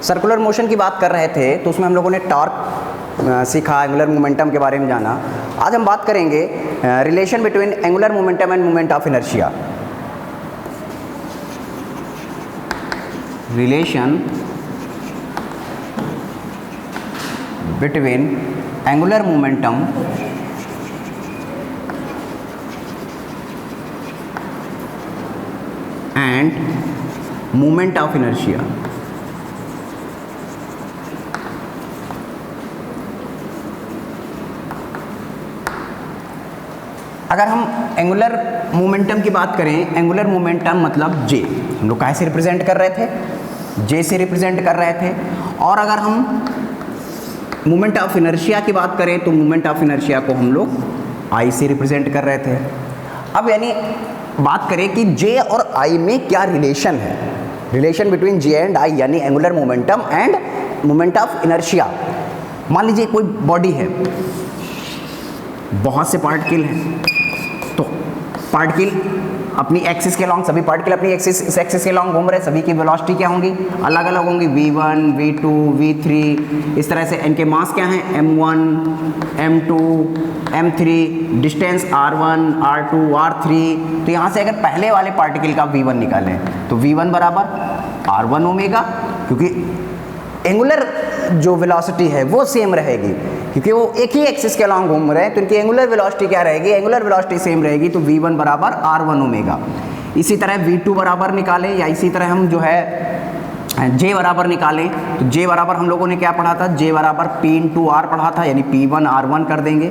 Circular motion की बात कर रहे थे तो उसमें हम लोगों ने टॉर्क सीखा, एंगुलर मोमेंटम के बारे में जाना। आज हम बात करेंगे relation between angular momentum and moment of inertia. Relation between angular momentum and moment of inertia. अगर हम एंगुलर मोमेंटम की बात करें, एंगुलर मोमेंटम मतलब जे, हम लोग काहे से रिप्रेजेंट कर रहे थे? जे से रिप्रेजेंट कर रहे थे। और अगर हम मोमेंट ऑफ इनर्शिया की बात करें तो मोमेंट ऑफ इनर्शिया को हम लोग आई से रिप्रेजेंट कर रहे थे। अब यानी बात करें कि जे और आई में क्या रिलेशन है, relation between J and I, यानी angular momentum and moment of inertia. मान लीजिए कोई बॉडी है, बहुत से पार्टिकल हैं, तो पार्टिकल अपनी एक्सिस के लॉन्ग, सभी पार्टिकल अपनी एक्सिस के लॉन्ग घूम रहे हैं, सभी की वेलोसिटी क्या होंगी? अलग अलग होंगी, v1, v2, v3, इस तरह से। इनके मास क्या हैं? m1, m2, m3, distance r1, r2, r3। तो यहाँ से अगर पहले वाले पार्टिकल का v1 निकालें तो v1 बराबर r1 ओमेगा, क्योंकि एंगुलर जो वेलोसिटी है वो सेम रहेगी, क्योंकि वो एक ही एक्सिस के अलॉन्ग घूम रहे हैं, तो इनकी एंगुलर वेलोसिटी क्या रहेगी? एंगुलर वेलोसिटी सेम रहेगी, तो v1 बराबर r1 ओमेगा। इसी तरह v2 बराबर निकालें, या इसी तरह हम जो है j बराबर निकालें, तो j बराबर हम लोगों ने क्या पढ़ा था? j बराबर p इंटू आर पढ़ा था, यानी p1 r1 कर देंगे।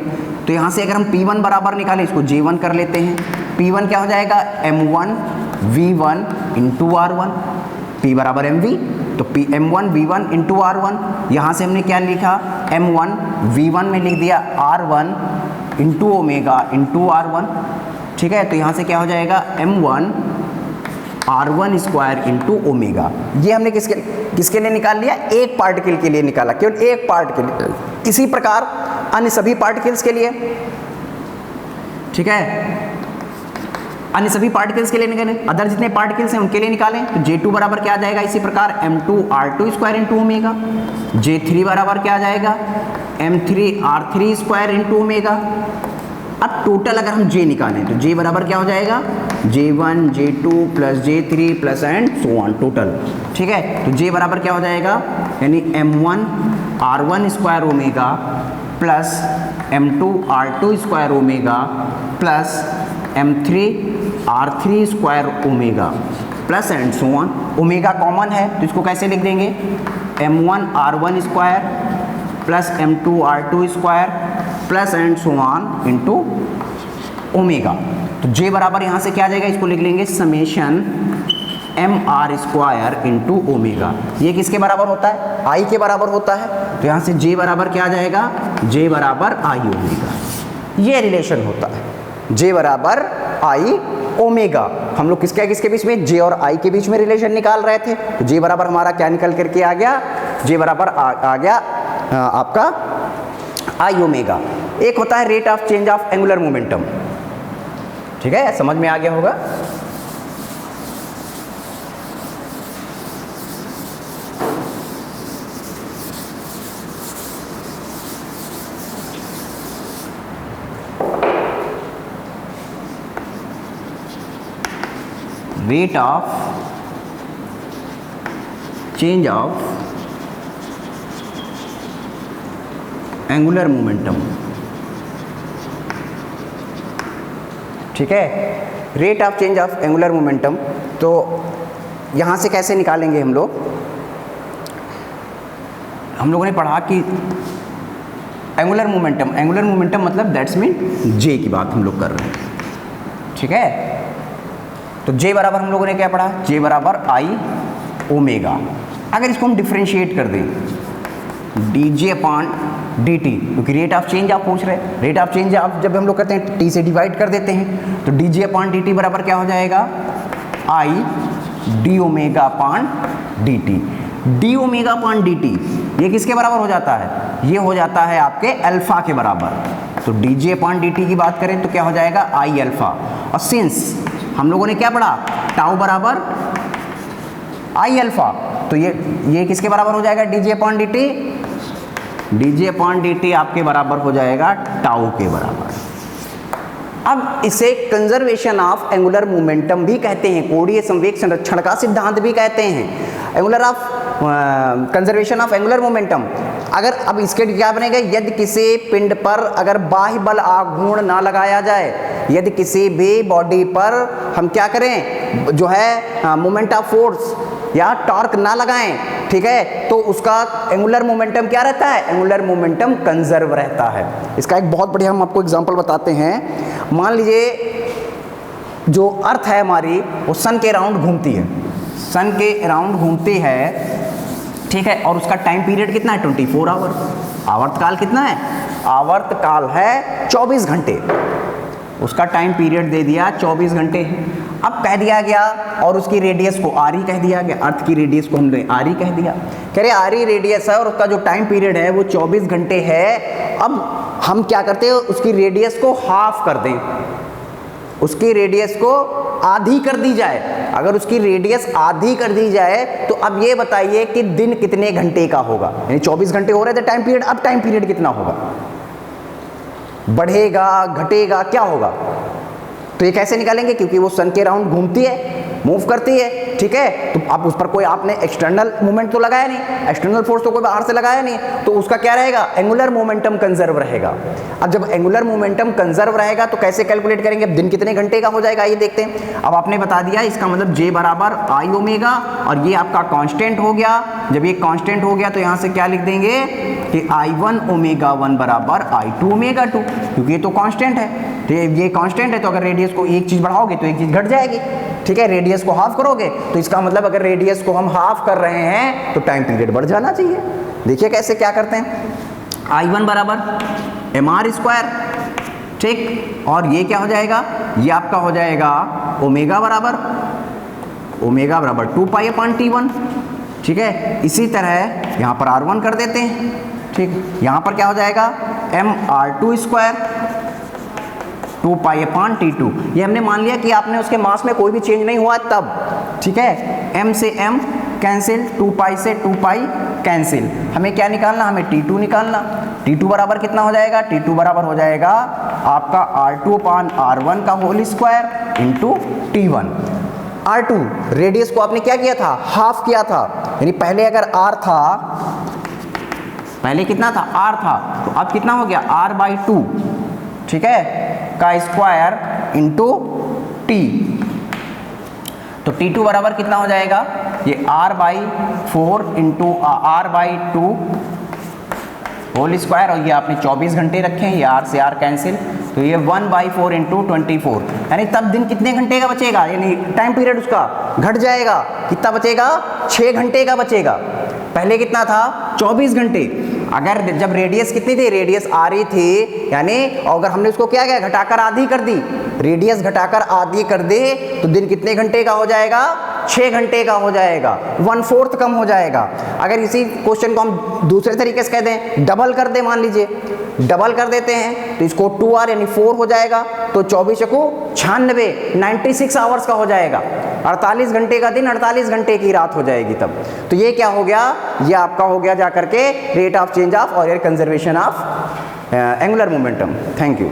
तो यहाँ से अगर हम p1 बराबर निकालें, इसको j1 कर लेते हैं। p1 क्या हो जाएगा? m1 v1 into r1, p बराबर mv, तो p m1 v1 into r1। यहाँ से हमने क्या लिखा? m1 v1 में लिख दिया r1 into omega into r1, ठीक है। तो यहाँ से क्या हो जाएगा? m1 r1 square into omega. ये हमने किसके लिए निकाल लिया? एक पार्टिकल के लिए निकाला, केवल एक पार्टिकल। इसी प्रकार अन्य सभी पार्टिकल्स के लिए, ठीक है, अन्य सभी पार्टिकल्स के लिए निकालें, अदर जितने पार्टिकल्स हैं उनके लिए निकालें। तो J2 बराबर क्या आ जाएगा? इसी प्रकार m2 r2 square into omega. J3 बराबर क्या आ जाएगा? m3 r3 square into omega. अब टोटल अगर हम J निकालें तो J बराबर क्या हो जाएगा? J1 J2 plus J3 plus and so on total, ठीक है। तो J बराबर क्या हो जाएगा? यानी m1 r1 square omega plus m2 r2 square omega plus m3 r3 square omega plus and so on. Omega common है तो इसको कैसे लिख देंगे? m1 r1 square plus m2 r2 square plus and so on into omega. तो J बराबर यहाँ से क्या आ जाएगा? इसको लिख लेंगे summation mr square into omega. ये किसके बराबर होता है? I के बराबर होता है। तो यहाँ से J बराबर क्या आ जाएगा? J बराबर I ओमेगा। ये रिलेशन होता है, J बराबर I ओमेगा। हम लोग किसके बीच में? J और I के बीच में रिलेशन निकाल रहे थे। तो J बराबर हमारा क्या निकल करके आ गया? J बराबर आ गया आपका I ओमेगा। एक होता है rate of change of angular momentum, ठीक है, समझ में आ गया होगा। Rate of change of angular momentum, ठीक है, rate of change of angular momentum. तो यहाँ से कैसे निकालेंगे हम लोग? हम लोगों ने पढ़ा कि एंगुलर मोमेंटम मतलब दैट्स मीन जे की बात हम लोग कर रहे हैं, ठीक है। तो J बराबर हम लोगों ने क्या पढ़ा? J बराबर I ओमेगा। अगर इसको हम डिफ्रेंशिएट कर दें dj अपॉन dt, क्योंकि रेट ऑफ चेंज आप पूछ रहे हैं, रेट ऑफ चेंज आप जब हम लोग करते हैं t से डिवाइड कर देते हैं, तो dj अपॉन dt बराबर क्या हो जाएगा? I d omega upon dt। d omega upon dt ये किसके बराबर हो जाता है? ये हो जाता है आपके अल्फा के बराबर। तो dj अपॉन dt की बात करें तो क्या हो जाएगा? I alpha. और सिंस हम लोगों ने क्या पढ़ा? टाउ बराबर I अल्फा, तो ये किसके बराबर हो जाएगा, D G upon D T, D G upon D T आपके बराबर हो जाएगा टाउ के बराबर। अब इसे कंजर्वेशन ऑफ एंगुलर मोमेंटम भी कहते हैं, कोणीय संवेग संरक्षण का सिद्धांत भी कहते हैं, angular of conservation of angular momentum. अगर अब इसके क्या बनेगा, यदि किसी पिंड पर अगर बाह्य बल आघूर्ण ना लगाया जाए, यदि किसी भी बॉडी पर हम क्या करें, जो है मोमेंट ऑफ फोर्स या टॉर्क ना लगाएं, ठीक है, तो उसका एंगुलर मोमेंटम क्या रहता है, एंगुलर मोमेंटम कंजर्व रहता है। इसका एक बहुत बढ़िया हम आपको एग्जांपल बताते हैं। मान लीजिए जो अर्थ है हमारी वो सन के अराउंड घूमती है, सन के अराउंड घूमती है, ठीक है, और उसका टाइम पीरियड कितना है, 24 आवर। आवर्तकाल कितना है, आवर्तकाल है 24 घंटे, उसका टाइम पीरियड दे दिया 24 घंटे। अब कह दिया गया और उसकी रेडियस को आर ई कह दिया गया, अर्थ की रेडियस को हमने आर ई कह दिया, कह रहे आर ई रेडियस है और उसका जो टाइम पीरियड है वो 24 घंटे है। अब हम क्या करते हैं, उसकी रेडियस को हाफ कर दें, उसकी रेडियस को आधी कर दी जाए। अगर उसकी रेडियस आधी कर दी जाए तो अब ये बताइए कि दिन कितने घंटे का होगा, यानी 24 घंटे हो रहे थे टाइम पीरियड, अब टाइम पीरियड कितना होगा, बढ़ेगा घटेगा क्या होगा। तो ये कैसे निकालेंगे, क्योंकि वो सन के अराउंड घूमती है, मूव करती है, ठीक है, तो अब उस पर कोई आपने एक्सटर्नल मूवमेंट तो लगाया नहीं, एक्सटर्नल फोर्स तो कोई बाहर से लगाया नहीं, तो उसका क्या रहेगा, एंगुलर मोमेंटम कंजर्व रहेगा। अब जब एंगुलर मोमेंटम कंजर्व रहेगा तो कैसे कैलकुलेट करेंगे, अब दिन कितने घंटे का हो जाएगा ये देखते हैं। अब आपने बता दिया, इसका मतलब J बराबर आई ओमेगा, और ये आपका कांस्टेंट हो गया। जब ये कांस्टेंट हो गया तो यहाँ से क्या लिख देंगे कि I1 ओमेगा 1 बराबर I2 ओमेगा 2, क्योंकि ये तो कांस्टेंट है, तो ये कांस्टेंट है, तो अगर रेडियस को एक चीज़ बढ़ाओगे तो एक चीज़ घट जाएगी, ठीक है, रेडियस को हाफ करोगे तो इसका मतलब अगर रेडियस को हम हाफ कर रहे हैं तो टाइम पीरियड बढ़ जाना चाहिए। देखिए कैसे क्या करते हैं, I1 बराबर mr स्क्वायर, ठीक, और ये क्या हो जाएगा, ये आपका हो जाएगा ओमेगा बराबर 2 पाई अपॉन T1, ठीक है। इसी तरह यहाँ पर R1 कर देते हैं, ठीक, यहाँ पर क्या हो जाएगा mr2 square 2 pi upon T2। ये हमने मान लिया कि आपने उसके मास में कोई भी चेंज नहीं हुआ तब, ठीक है, m से m कैंसिल, 2 पाई से 2 पाई कैंसिल। हमें क्या निकालना, हमें T2 निकालना। T2 बराबर कितना हो जाएगा, T2 बराबर हो जाएगा आपका R2 अपॉन R1 का whole square into T1। R2 radius को आपने क्या किया था, हाफ किया था, यानी पहले अगर R था, पहले कितना था, R था, तो अब कितना हो गया R/2, ठीक है, का स्क्वायर इंटू T। तो T2 बराबर कितना हो जाएगा, ये R/4 into R/2 whole square, और ये आपने 24 घंटे रखे हैं, ये R से R कैंसिल, तो ये 1/4 इंटू 24, यानी तब दिन कितने घंटे का बचेगा, यानी टाइम पीरियड उसका घट जाएगा, कितना बचेगा, 6 घंटे का बचेगा। पहले कितना था, 24 घंटे। अगर जब रेडियस कितनी थी, रेडियस आ रही थी, यानी अगर हमने उसको क्या किया, घटाकर आधी कर दी, रेडियस घटाकर आधी कर दे तो दिन कितने घंटे का हो जाएगा, 6 घंटे का हो जाएगा, 1/4 कम हो जाएगा। अगर इसी क्वेश्चन को हम दूसरे तरीके से कह दें, डबल कर दें, मान लीजिए डबल कर देते हैं तो इसको 2r यानी 4 हो जाएगा, तो 24 को 96 96 आवर्स का हो जाएगा, 48 घंटे का दिन 48 घंटे की रात हो जाएगी तब। तो ये क्या हो गया, ये आपका हो गया जा करके रेट ऑफ चेंज ऑफ और air conservation of angular momentum. Thank you.